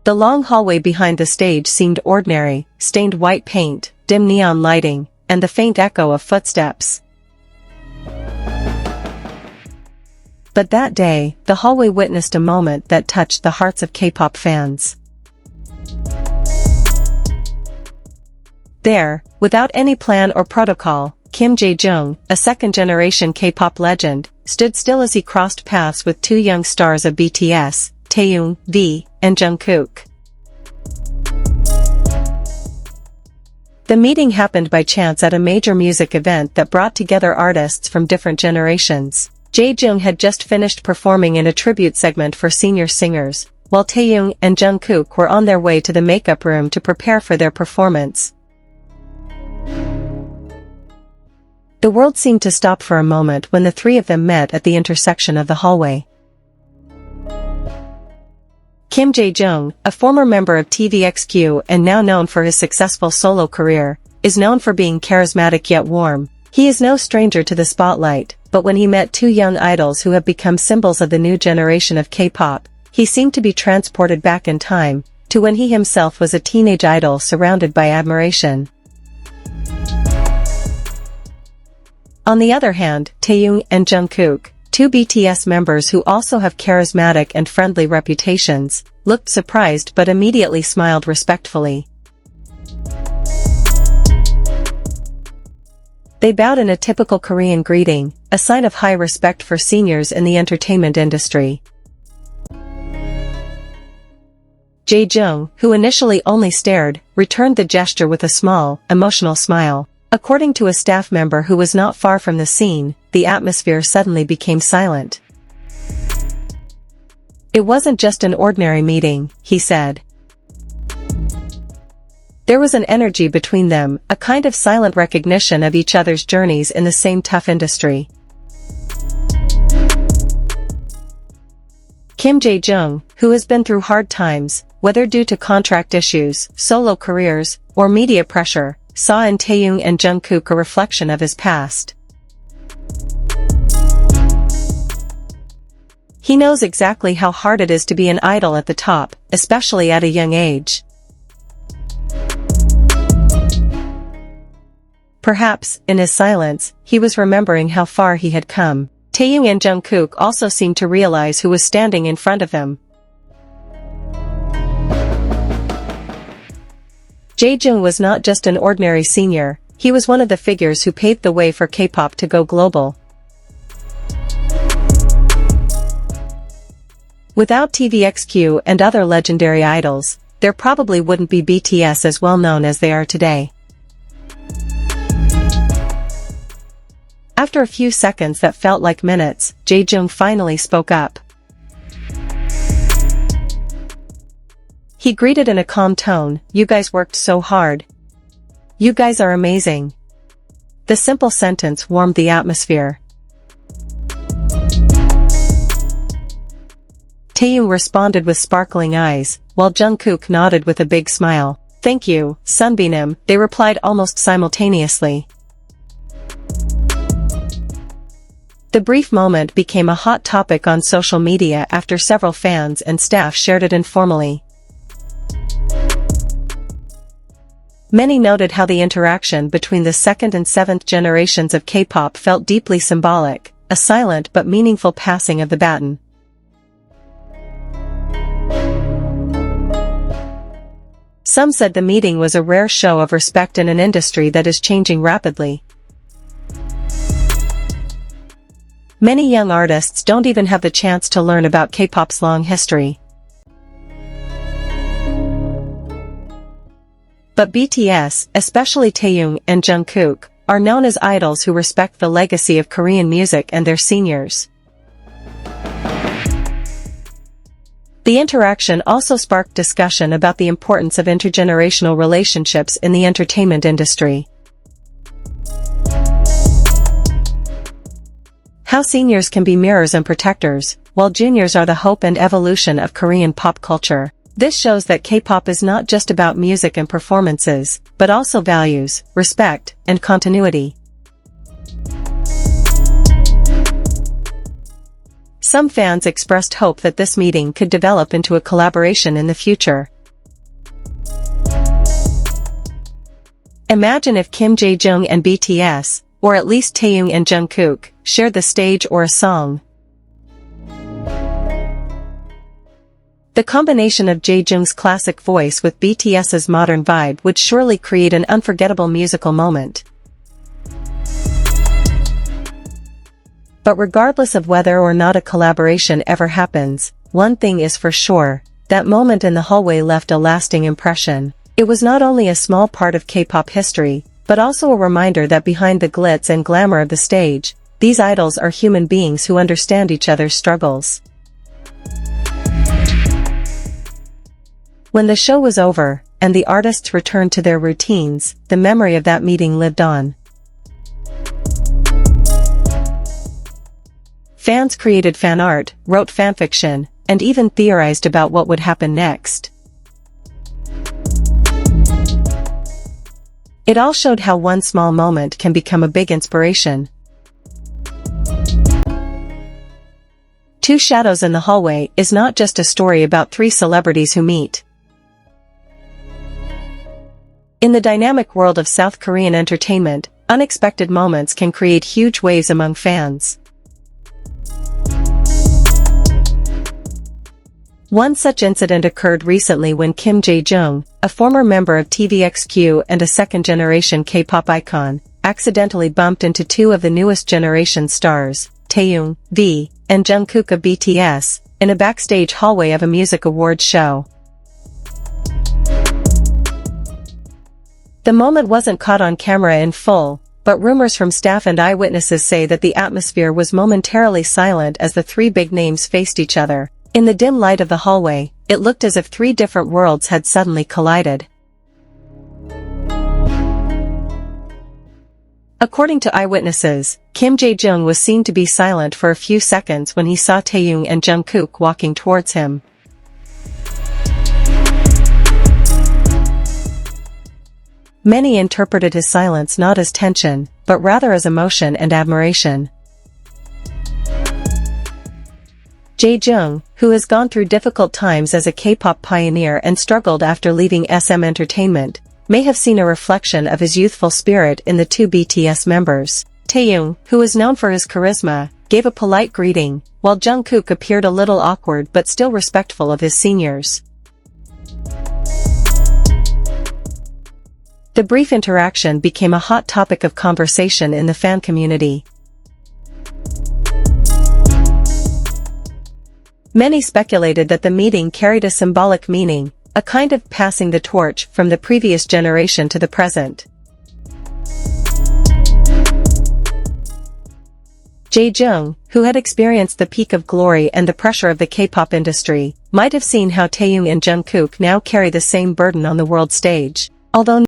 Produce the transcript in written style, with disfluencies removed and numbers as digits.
The long hallway behind the stage seemed ordinary, stained white paint, dim neon lighting, and the faint echo of footsteps. But that day, the hallway witnessed a moment that touched the hearts of K-pop fans. There, without any plan or protocol, Kim Jaejoong, a second-generation K-pop legend, stood still as he crossed paths with two young stars of BTS, Taehyung, V, and Jungkook. The meeting happened by chance at a major music event that brought together artists from different generations. Jaejoong had just finished performing in a tribute segment for senior singers, while Taehyung and Jungkook were on their way to the makeup room to prepare for their performance. The world seemed to stop for a moment when the three of them met at the intersection of the hallway. Kim Jaejoong, a former member of TVXQ and now known for his successful solo career, is known for being charismatic yet warm. He is no stranger to the spotlight, but when he met two young idols who have become symbols of the new generation of K-pop, he seemed to be transported back in time, to when he himself was a teenage idol surrounded by admiration. On the other hand, Taehyung and Jungkook, two BTS members who also have charismatic and friendly reputations, looked surprised but immediately smiled respectfully. They bowed in a typical Korean greeting, a sign of high respect for seniors in the entertainment industry. Jaejoong, who initially only stared, returned the gesture with a small, emotional smile. According to a staff member who was not far from the scene, the atmosphere suddenly became silent. "It wasn't just an ordinary meeting," he said. There was an energy between them, a kind of silent recognition of each other's journeys in the same tough industry. Kim Jaejoong, who has been through hard times, whether due to contract issues, solo careers, or media pressure, saw in Taehyung and Jungkook a reflection of his past. He knows exactly how hard it is to be an idol at the top, especially at a young age. Perhaps, in his silence, he was remembering how far he had come. Taehyung and Jungkook also seemed to realize who was standing in front of them. Jaejoong was not just an ordinary senior, he was one of the figures who paved the way for K-pop to go global. Without TVXQ and other legendary idols, there probably wouldn't be BTS as well known as they are today. After a few seconds that felt like minutes, Jaejoong finally spoke up. He greeted in a calm tone, "You guys worked so hard. You guys are amazing." The simple sentence warmed the atmosphere. Taehyung responded with sparkling eyes, while Jungkook nodded with a big smile. "Thank you, Sunbeam," they replied almost simultaneously. The brief moment became a hot topic on social media after several fans and staff shared it informally. Many noted how the interaction between the second and seventh generations of K-pop felt deeply symbolic, a silent but meaningful passing of the baton. Some said the meeting was a rare show of respect in an industry that is changing rapidly. Many young artists don't even have the chance to learn about K-pop's long history. But BTS, especially Taehyung and Jungkook, are known as idols who respect the legacy of Korean music and their seniors. The interaction also sparked discussion about the importance of intergenerational relationships in the entertainment industry. How seniors can be mirrors and protectors, while juniors are the hope and evolution of Korean pop culture. This shows that K-pop is not just about music and performances, but also values, respect, and continuity. Some fans expressed hope that this meeting could develop into a collaboration in the future. Imagine if Kim Jaejoong and BTS, or at least Taehyung and Jungkook, shared the stage or a song. The combination of Jaejoong's classic voice with BTS's modern vibe would surely create an unforgettable musical moment. But regardless of whether or not a collaboration ever happens, one thing is for sure, that moment in the hallway left a lasting impression. It was not only a small part of K-pop history, but also a reminder that behind the glitz and glamour of the stage, these idols are human beings who understand each other's struggles. When the show was over, and the artists returned to their routines, the memory of that meeting lived on. Fans created fan art, wrote fanfiction, and even theorized about what would happen next. It all showed how one small moment can become a big inspiration. Two Shadows in the Hallway is not just a story about three celebrities who meet. In the dynamic world of South Korean entertainment, unexpected moments can create huge waves among fans. One such incident occurred recently when Kim Jaejoong, a former member of TVXQ and a second-generation K-pop icon, accidentally bumped into two of the newest generation stars, Taehyung, V, and Jungkook of BTS, in a backstage hallway of a music awards show. The moment wasn't caught on camera in full, but rumors from staff and eyewitnesses say that the atmosphere was momentarily silent as the three big names faced each other. In the dim light of the hallway, it looked as if three different worlds had suddenly collided. According to eyewitnesses, Kim Jaejoong was seen to be silent for a few seconds when he saw Taehyung and Jungkook walking towards him. Many interpreted his silence not as tension, but rather as emotion and admiration. Jaejoong, who has gone through difficult times as a K-pop pioneer and struggled after leaving SM Entertainment, may have seen a reflection of his youthful spirit in the two BTS members. Taehyung, who is known for his charisma, gave a polite greeting, while Jungkook appeared a little awkward but still respectful of his seniors. The brief interaction became a hot topic of conversation in the fan community. Many speculated that the meeting carried a symbolic meaning, a kind of passing the torch from the previous generation to the present. Jaejoong, who had experienced the peak of glory and the pressure of the K-pop industry, might have seen how Taehyung and Jungkook now carry the same burden on the world stage. Although